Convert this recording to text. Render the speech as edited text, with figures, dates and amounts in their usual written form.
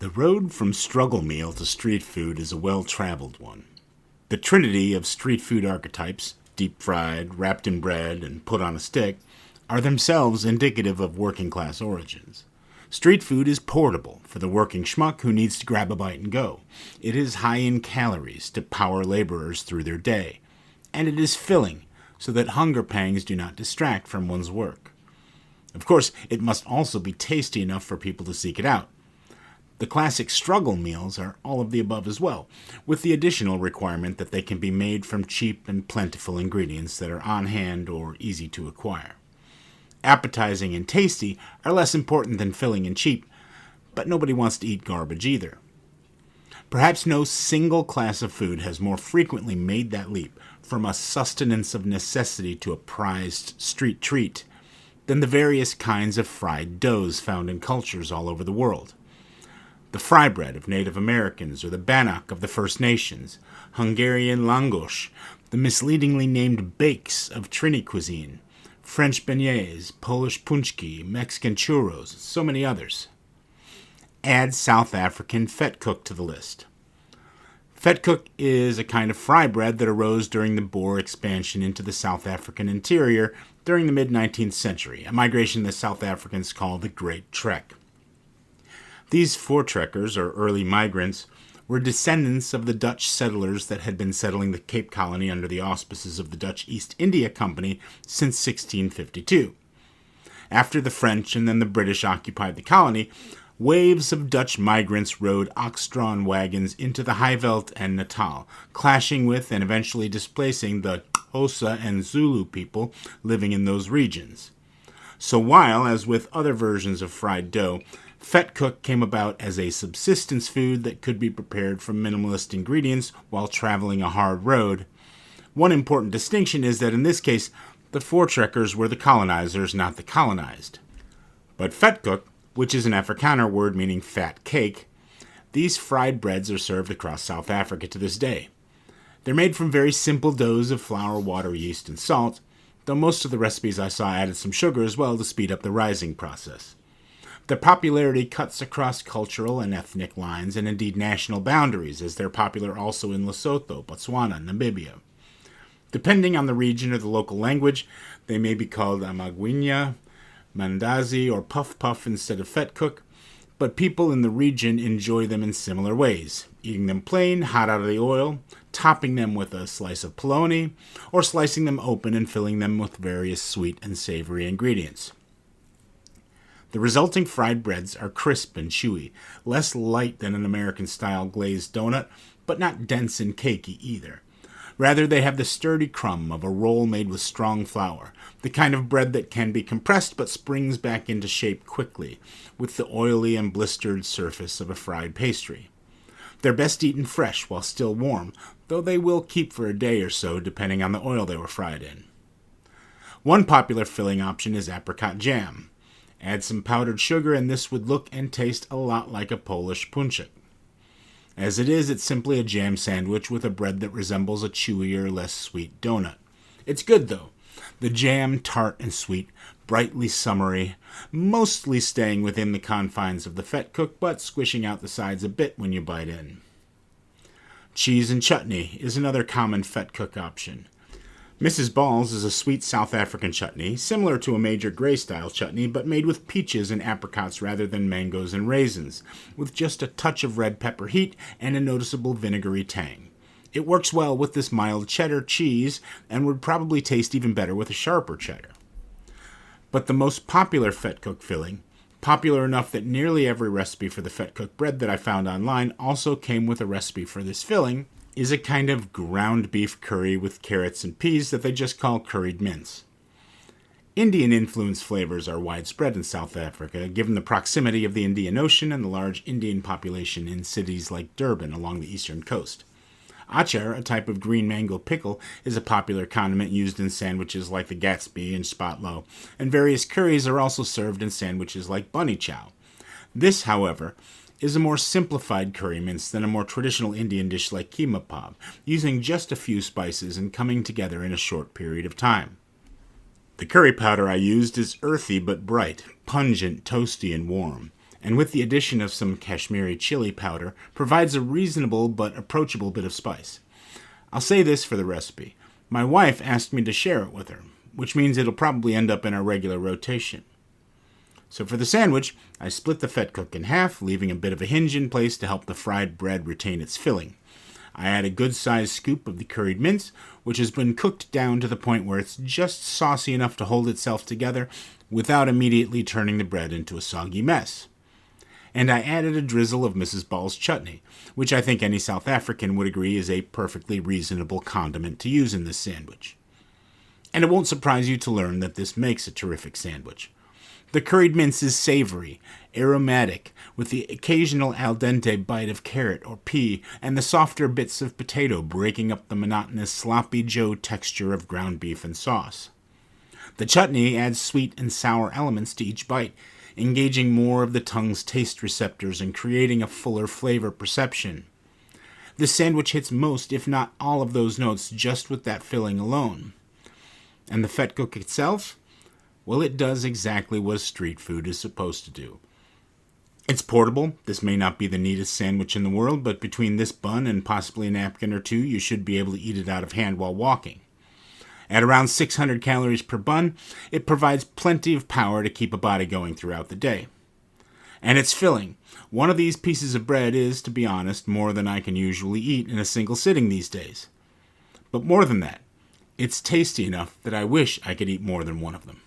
The road from struggle meal to street food is a well-traveled one. The trinity of street food archetypes, deep-fried, wrapped in bread, and put on a stick, are themselves indicative of working-class origins. Street food is portable for the working schmuck who needs to grab a bite and go. It is high in calories to power laborers through their day. And it is filling, so that hunger pangs do not distract from one's work. Of course, it must also be tasty enough for people to seek it out. The classic struggle meals are all of the above as well, with the additional requirement that they can be made from cheap and plentiful ingredients that are on hand or easy to acquire. Appetizing and tasty are less important than filling and cheap, but nobody wants to eat garbage either. Perhaps no single class of food has more frequently made that leap from a sustenance of necessity to a prized street treat than the various kinds of fried doughs found in cultures all over the world. The frybread of Native Americans or the bannock of the First Nations, Hungarian langos, the misleadingly named bakes of Trini cuisine, French beignets, Polish punchki, Mexican churros, so many others. Add South African Vetkoek to the list. Vetkoek is a kind of fry bread that arose during the Boer expansion into the South African interior during the mid-19th century, a migration that South Africans call the Great Trek. These voortrekkers, or early migrants, were descendants of the Dutch settlers that had been settling the Cape Colony under the auspices of the Dutch East India Company since 1652. After the French and then the British occupied the colony, waves of Dutch migrants rode ox-drawn wagons into the Highveld and Natal, clashing with and eventually displacing the Xhosa and Zulu people living in those regions. So while, as with other versions of fried dough, Vetkoek came about as a subsistence food that could be prepared from minimalist ingredients while traveling a hard road, one important distinction is that in this case, the voortrekkers were the colonizers, not the colonized. But Vetkoek, which is an Afrikaner word meaning fat cake, these fried breads are served across South Africa to this day. They're made from very simple doughs of flour, water, yeast, and salt, though most of the recipes I saw added some sugar as well to speed up the rising process. Their popularity cuts across cultural and ethnic lines and indeed national boundaries, as they're popular also in Lesotho, Botswana, and Namibia. Depending on the region or the local language, they may be called amagwinya, mandazi, or puff puff instead of Vetkoek, but people in the region enjoy them in similar ways, eating them plain, hot out of the oil, topping them with a slice of polony, or slicing them open and filling them with various sweet and savory ingredients. The resulting fried breads are crisp and chewy, less light than an American-style glazed donut, but not dense and cakey either. Rather, they have the sturdy crumb of a roll made with strong flour, the kind of bread that can be compressed but springs back into shape quickly, with the oily and blistered surface of a fried pastry. They're best eaten fresh while still warm, though they will keep for a day or so depending on the oil they were fried in. One popular filling option is apricot jam. Add some powdered sugar and this would look and taste a lot like a Polish punchek. As it is, it's simply a jam sandwich with a bread that resembles a chewier, less sweet donut. It's good though. The jam, tart and sweet, brightly summery, mostly staying within the confines of the Vetkoek, but squishing out the sides a bit when you bite in. Cheese and chutney is another common Vetkoek option. Mrs. Ball's is a sweet South African chutney, similar to a Major Grey-style chutney, but made with peaches and apricots rather than mangoes and raisins, with just a touch of red pepper heat and a noticeable vinegary tang. It works well with this mild cheddar cheese and would probably taste even better with a sharper cheddar. But the most popular Vetkoek filling, popular enough that nearly every recipe for the Vetkoek bread that I found online also came with a recipe for this filling, is a kind of ground beef curry with carrots and peas that they just call curried mince. Indian-influenced flavors are widespread in South Africa, given the proximity of the Indian Ocean and the large Indian population in cities like Durban along the eastern coast. Achar, a type of green mango pickle, is a popular condiment used in sandwiches like the Gatsby and Spotlow, and various curries are also served in sandwiches like bunny chow. This, however, is a more simplified curry mince than a more traditional Indian dish like keema pab, using just a few spices and coming together in a short period of time. The curry powder I used is earthy but bright, pungent, toasty, and warm, and with the addition of some Kashmiri chili powder, provides a reasonable but approachable bit of spice. I'll say this for the recipe. My wife asked me to share it with her, which means it'll probably end up in our regular rotation. So for the sandwich, I split the Vetkoek in half, leaving a bit of a hinge in place to help the fried bread retain its filling. I add a good-sized scoop of the curried mince, which has been cooked down to the point where it's just saucy enough to hold itself together without immediately turning the bread into a soggy mess. And I added a drizzle of Mrs. Ball's chutney, which I think any South African would agree is a perfectly reasonable condiment to use in this sandwich. And it won't surprise you to learn that this makes a terrific sandwich. The curried mince is savory, aromatic, with the occasional al dente bite of carrot or pea, and the softer bits of potato breaking up the monotonous sloppy Joe texture of ground beef and sauce. The chutney adds sweet and sour elements to each bite, engaging more of the tongue's taste receptors and creating a fuller flavor perception. This sandwich hits most, if not all, of those notes just with that filling alone. And the Vetkoek itself? Well, it does exactly what street food is supposed to do. It's portable. This may not be the neatest sandwich in the world, but between this bun and possibly a napkin or two, you should be able to eat it out of hand while walking. At around 600 calories per bun, it provides plenty of power to keep a body going throughout the day. And it's filling. One of these pieces of bread is, to be honest, more than I can usually eat in a single sitting these days. But more than that, it's tasty enough that I wish I could eat more than one of them.